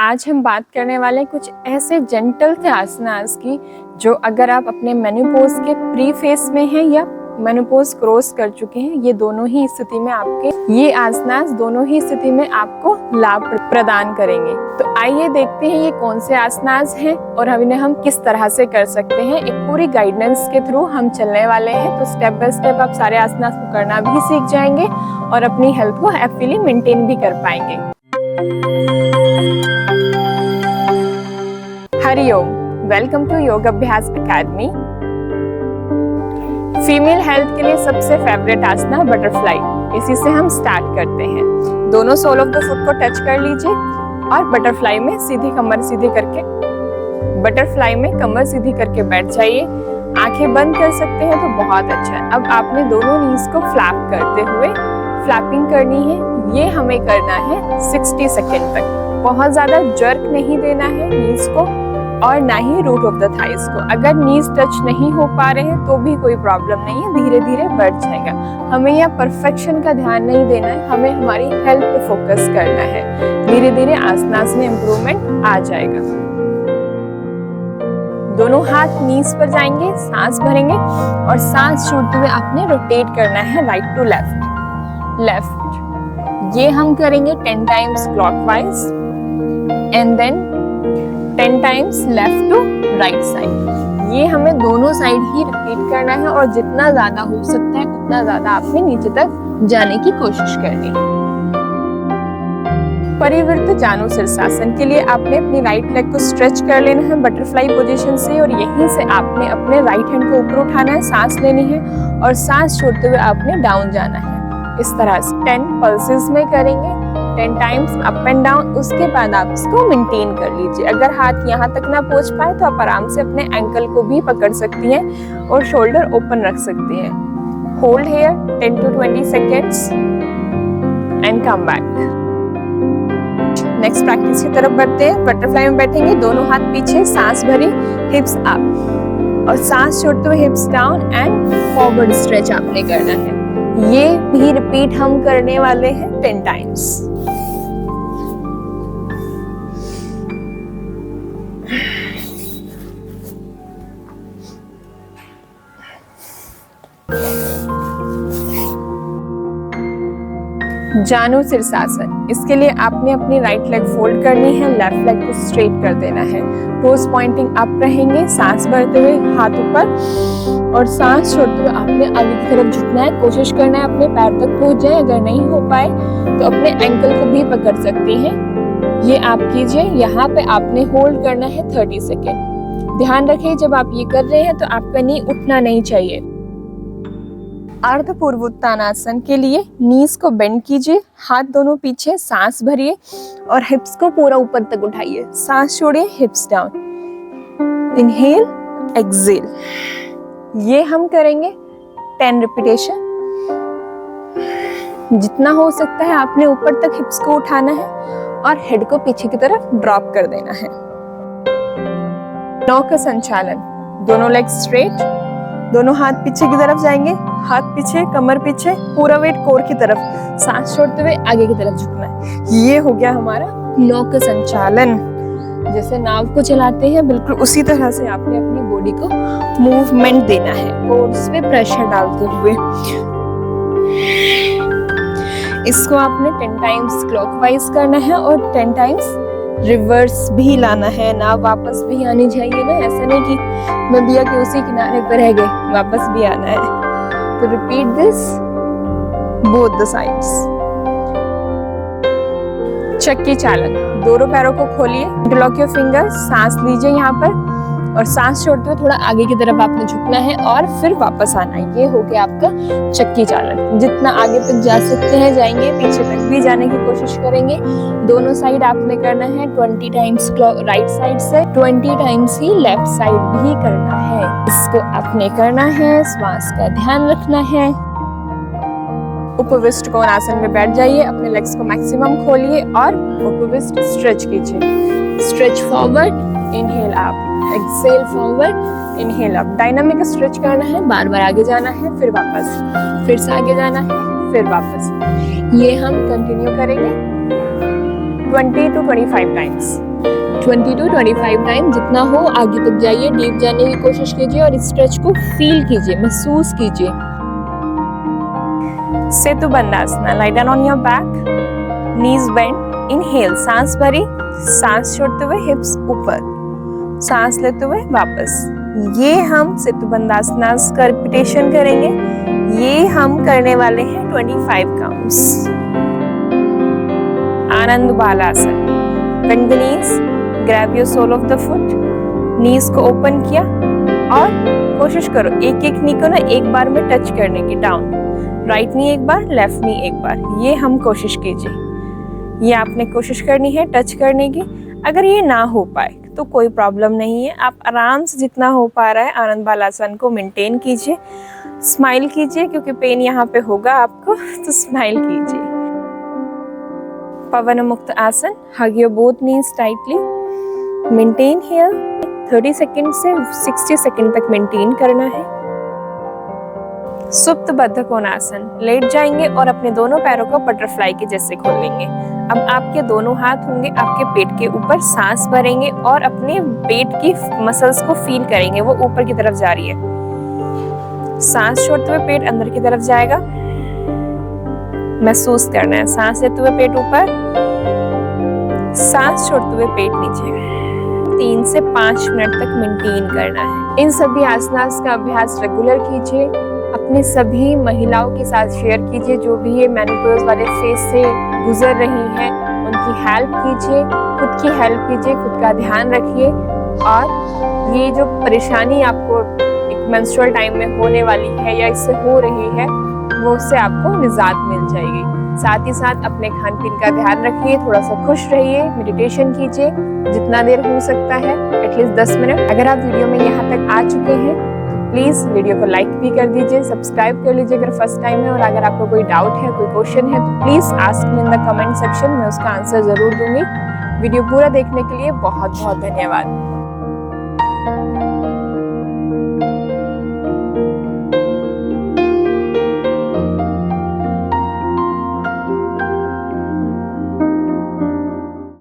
आज हम बात करने वाले हैं कुछ ऐसे जेंटल से आसनास की जो अगर आप अपने मेनोपॉज के प्री फेस में हैं या मेनोपॉज क्रॉस कर चुके हैं, ये दोनों ही स्थिति में ये आसनास दोनों ही स्थिति में आपको लाभ प्रदान करेंगे। तो आइए देखते हैं ये कौन से आसनास हैं और इन्हें हम किस तरह से कर सकते हैं। एक पूरी गाइडेंस के थ्रू हम चलने वाले हैं, तो स्टेप बाय स्टेप आप सारे आसनास को करना भी सीख जाएंगे और अपनी हेल्थ को हैप्पीली मेंटेन भी कर पाएंगे। हरिओम, वेलकम टू योग अभ्यास अकेडमी। फीमेल हेल्थ के लिए सबसे फेवरेट आसना बटरफ्लाई, इसी से हम स्टार्ट करते हैं। दोनों सोल ऑफ द फुट को टच कर लीजिए और बटरफ्लाई में सीधी कमर सीधी करके बैठ जाइए। आंखें बंद कर सकते हैं तो बहुत अच्छा है। अब आपने दोनों नीज को फ्लैप करते हुए फ्लैपिंग करनी है। ये हमें करना है 60 सेकेंड तक। बहुत ज्यादा जर्क नहीं देना है नीज को और ना ही रूट ऑफ द थाइस को। अगर नीज टच नहीं हो पा रहे हैं तो भी कोई प्रॉब्लम नहीं है, धीरे धीरे बढ़ जाएगा। हमें यहाँ परफेक्शन का ध्यान नहीं देना है, हमें हमारी हेल्थ पे फोकस करना है। धीरे धीरे आसनास में इम्प्रूवमेंट आ जाएगा। दोनों हाथ नीज पर जाएंगे, सांस भरेंगे और सांस छोड़ते हुए आपने रोटेट करना है राइट टू लेफ्ट। ये हम करेंगे 10 times clockwise and then 10 times left to right side. ये हमें दोनों साइड ही रिपीट करना है और जितना ज्यादा हो सकता है उतना ज्यादा आपने नीचे तक जाने की कोशिश करनी है। परिवृत्त जानु शीर्षासन के लिए आपने अपनी राइट लेग को स्ट्रेच कर लेना है बटरफ्लाई पोजीशन से और यहीं से आपने अपने राइट हैंड को ऊपर उठाना है, सांस लेनी है और सांस छोड़ते हुए आपने डाउन जाना है। इस तरह से 10 पल्सेस में करेंगे, 10 टाइम्स अप एंड डाउन। उसके बाद आप इसको मेंटेन कर लीजिए। अगर हाथ यहाँ तक ना पहुंच पाए तो आप आराम से अपने एंकल को भी पकड़ सकती हैं और शोल्डर ओपन रख सकती हैं। Hold here 10 to 20 seconds and come back. Next practice की तरफ बढ़ते हैं। बटरफ्लाई में बैठेंगे, दोनों हाथ पीछे, सांस भरी, हिप्स अप और सांस छोड़ते हुए हिप्स डाउन एंड फॉरवर्ड स्ट्रेच आपने करना है। ये भी रिपीट हम करने वाले हैं 10 टाइम्स। जानु शीर्षासन, इसके लिए आपने अपनी राइट लेग फोल्ड करनी है, लेफ्ट लेग को स्ट्रेट कर देना है। टोज पॉइंटिंग अप रहेंगे, सांस भरते हुए हाथ ऊपर और सांस छोड़ते हुए आपने आगे की तरफ झुकना है। कोशिश करना है अपने पैर तक पहुंच जाए। अगर नहीं हो पाए तो अपने एंकल को भी पकड़ सकती हैं। ये आप कीजिए। यहाँ पे आपने होल्ड करना है 30 सेकेंड। ध्यान रखिए जब आप ये कर रहे हैं तो आपका नी उठना नहीं चाहिए। अर्ध पूर्व उत्तानासन के लिए नीज को बेंड कीजिए, हाथ दोनों पीछे, सांस भरिए और हिप्स को पूरा ऊपर तक उठाइए। सांस छोड़िए, हिप्स डाउन, इनहेल, एक्सेल। ये हम करेंगे 10 रिपीटेशन। जितना हो सकता है आपने ऊपर तक हिप्स को उठाना है और हेड को पीछे की तरफ ड्रॉप कर देना है। नौका संचालन, दोनों लेग स्ट्रेट, दोनों हाथ पीछे की तरफ जाएंगे, हाथ पीछे, कमर पीछे, पूरा वेट कोर की तरफ, सांस छोड़ते हुए आगे की तरफ झुकना है। ये हो गया हमारा नौका संचालन। जैसे नाव को चलाते हैं बिल्कुल उसी तरह से आपने अपनी बॉडी को मूवमेंट देना है, कोर्स पे प्रेशर डालते हुए। इसको आपने 10 टाइम्स क्लॉकवाइज करना है और 10 टाइम्स रिवर्स भी लाना है। ना वापस भी आनी चाहिए ना, ऐसा नहीं कि नदिया के उसी किनारे पर रह गए, वापस भी आना है। तो repeat this both the sides. चक्की चालन, दोनों पैरों को खोलिए, इंटरलॉक योर फिंगर्स, सांस लीजिए यहाँ पर और सांस छोड़ते हुए थोड़ा आगे की तरफ आपने झुकना है और फिर वापस आना है। ये हो गया आपका चक्की चालन। जितना आगे तक जा सकते हैं जाएंगे, पीछे तक भी जाने की कोशिश करेंगे। दोनों साइड आपने करना है 20 टाइम्स राइट साइड से, 20 टाइम्स ही लेफ्ट साइड भी करना है। इसको आपने करना है, श्वास का ध्यान रखना है। उपविष्ट कोणासन में बैठ जाइए, अपने लेग्स को मैक्सिमम खोलिए और उपविष्ट स्ट्रेच कीजिए। Stretch forward, inhale up, exhale forward, inhale up. Dynamic stretch करना है, बार बार आगे जाना है, फिर वापस, फिर से आगे जाना है, फिर वापस। ये हम कंटिन्यू करेंगे 20 to 25 टाइम्स। 20 to 25 टाइम जितना हो आगे तक जाइए, डीप जाने की कोशिश कीजिए और इस स्ट्रेच को फील कीजिए, महसूस कीजिए। Setubandhasana, lie down on your back, knees bend, inhale, सांस भरी, सांस छोड़ते हुए हिप्स ऊपर, सांस लेते हुए वापस। ये हम सेतुबंधासना का रिपीटेशन करेंगे। ये हम करने वाले हैं 25 counts. Anand Balasana, bend the knees, grab your sole of the foot, knees को ओपन किया और कोशिश करो एक एक नी को ना एक बार में टच करने की। डाउन, राइट नी एक बार, लेफ्ट नी एक बार, ये हम कोशिश कीजिए। ये आपने कोशिश करनी है टच करने की। अगर ये ना हो पाए तो कोई प्रॉब्लम नहीं है, आप आराम से जितना हो पा रहा है आनंद बालासन को मेंटेन कीजिए। स्माइल कीजिए क्योंकि पेन यहाँ पे होगा आपको, तो स्माइल कीजिए। पवन मुक्त आसन, hug your both knees tightly, maintain here 30 second से 60 सेकंड तक मेंटेन करना है। सुप्त बद्ध कोणासन, लेट जाएंगे और अपने दोनों पैरों को बटरफ्लाई के जैसे खोलेंगे। अब आपके दोनों हाथ होंगे आपके पेट के ऊपर, सांस भरेंगे और अपने पेट की मसल्स को फील करेंगे, वो ऊपर की तरफ जा रही है। सांस छोड़ते हुए पेट अंदर की तरफ जाएगा, महसूस करना है। सांस लेते हुए पेट ऊपर, सांस छोड़ते हुए पेट नीचे। 3 से 5 मिनट तक मेंटेन करना है। इन सभी आसनास का अभ्यास रेगुलर कीजिए। अपने सभी महिलाओं के साथ शेयर कीजिए जो भी ये मेनोपॉज वाले फेज से गुजर रही हैं, उनकी हेल्प कीजिए, खुद की हेल्प कीजिए, खुद का ध्यान रखिए। और ये जो परेशानी आपको एक मेंस्ट्रुअल टाइम में होने वाली है या इससे हो रही है, वो उससे आपको निजात मिल जाएगी। साथ ही साथ अपने खान पीन का ध्यान रखिए, थोड़ा सा खुश रहिए, मेडिटेशन कीजिए जितना देर हो सकता है, एटलीस्ट 10 मिनट। अगर आप वीडियो में यहाँ तक आ चुके हैं तो प्लीज़ वीडियो को लाइक भी कर दीजिए, सब्सक्राइब कर लीजिए अगर फर्स्ट टाइम है। और अगर आपको कोई डाउट है, कोई क्वेश्चन है तो please ask me in the comment section, मैं उसका आंसर ज़रूर दूंगी। वीडियो पूरा देखने के लिए बहुत बहुत धन्यवाद।